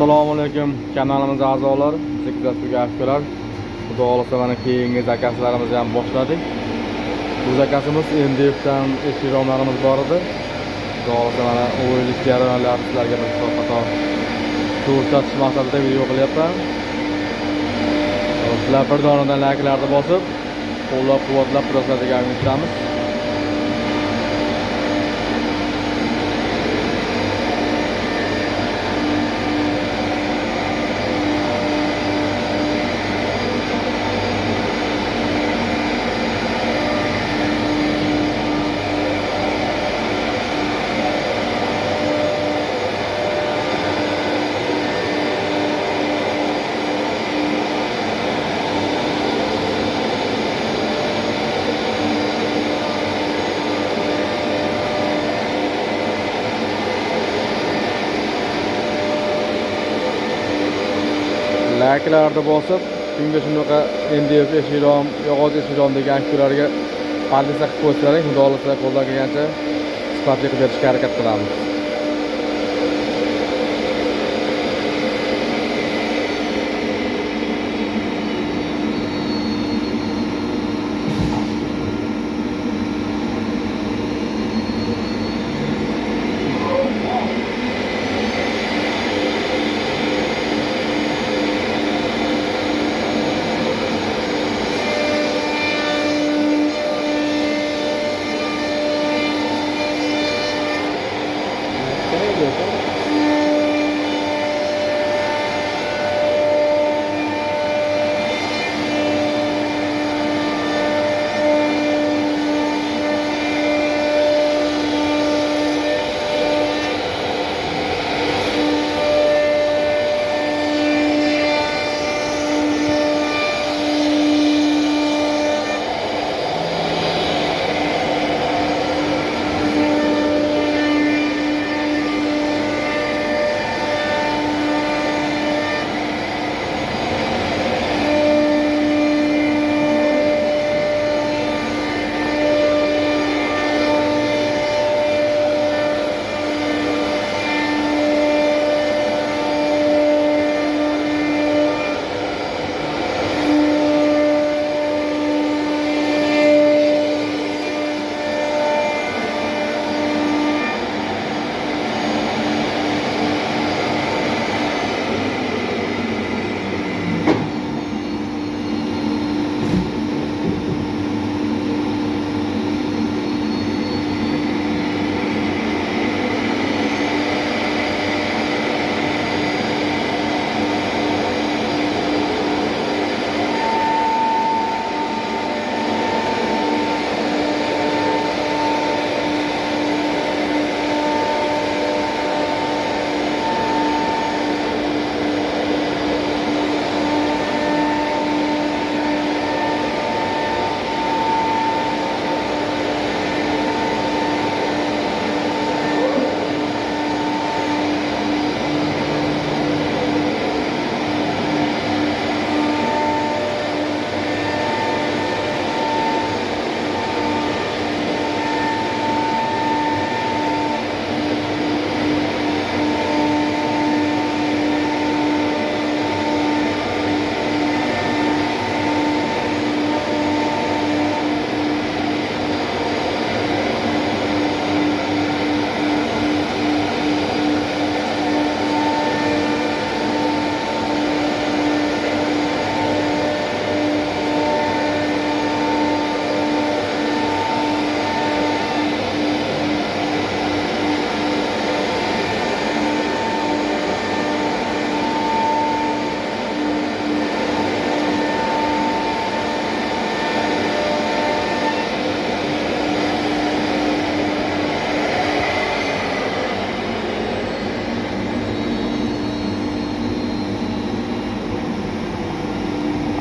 Assalomu alaykum kanalimiz a'zolari, bizni kuzatuvga afkalar. Xudo xolasa mana keyingi zakazlarimizni ham boshladik. Bu zakazimiz MDFdan eshiromlarimiz bor edi. Xudo xolasa mana o'yinlik jarayonlarni sizlarga bir qator ko'rsatish maqsadida video qilyapman. Sizlar bir donadan layklarni bosib, qo'llab-quvvatlab turasizlarga umidamiz. Layklarni bosib, shunga shunaqa MDF eshirom, yog'och eshirom degan aktyorlarga podpisa qilib qo'ysalaring, xudo xolasa qo'ldan kelgancha sifatli qilib berishga harakat qilamiz.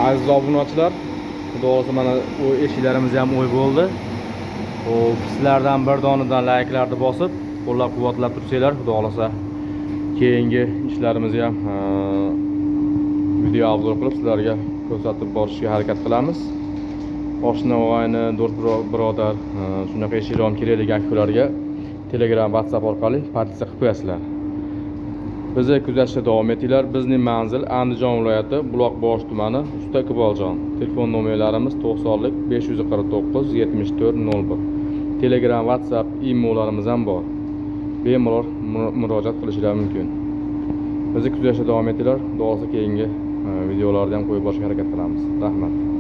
Aziz obunachilar, xudo xolasa mana u eshiklarimiz ham o'y bo'ldi. Xo'p, sizlardan bir donadan layklarni bosib, qo'llab-quvvatlab tursanglar, xudo xolasa keyingi ishlarimizni ham video obzor qilib sizlarga ko'rsatib borishga harakat qilamiz. Oshna og'ayni, do'st birodar, shunaqa eshiklar kerak degan aktyorlarga Telegram, WhatsApp orqali podpisa qilib qo'yasizlar. Bizni kuzatishda davom etinglar. Bizning manzil Andijon viloyati Buloqboshi tumani Usta Iqboljon. Telefon nomerlarimiz 90lik 549 7401. Telegram, WhatsApp, imolarimiz ham bor. Bemalol murojaat qilishingiz mumkin. Bizni kuzatishda davom etinglar. Xudo xolasa keyingi videolarda ham qo'yib borishga harakat qilamiz. Rahmat.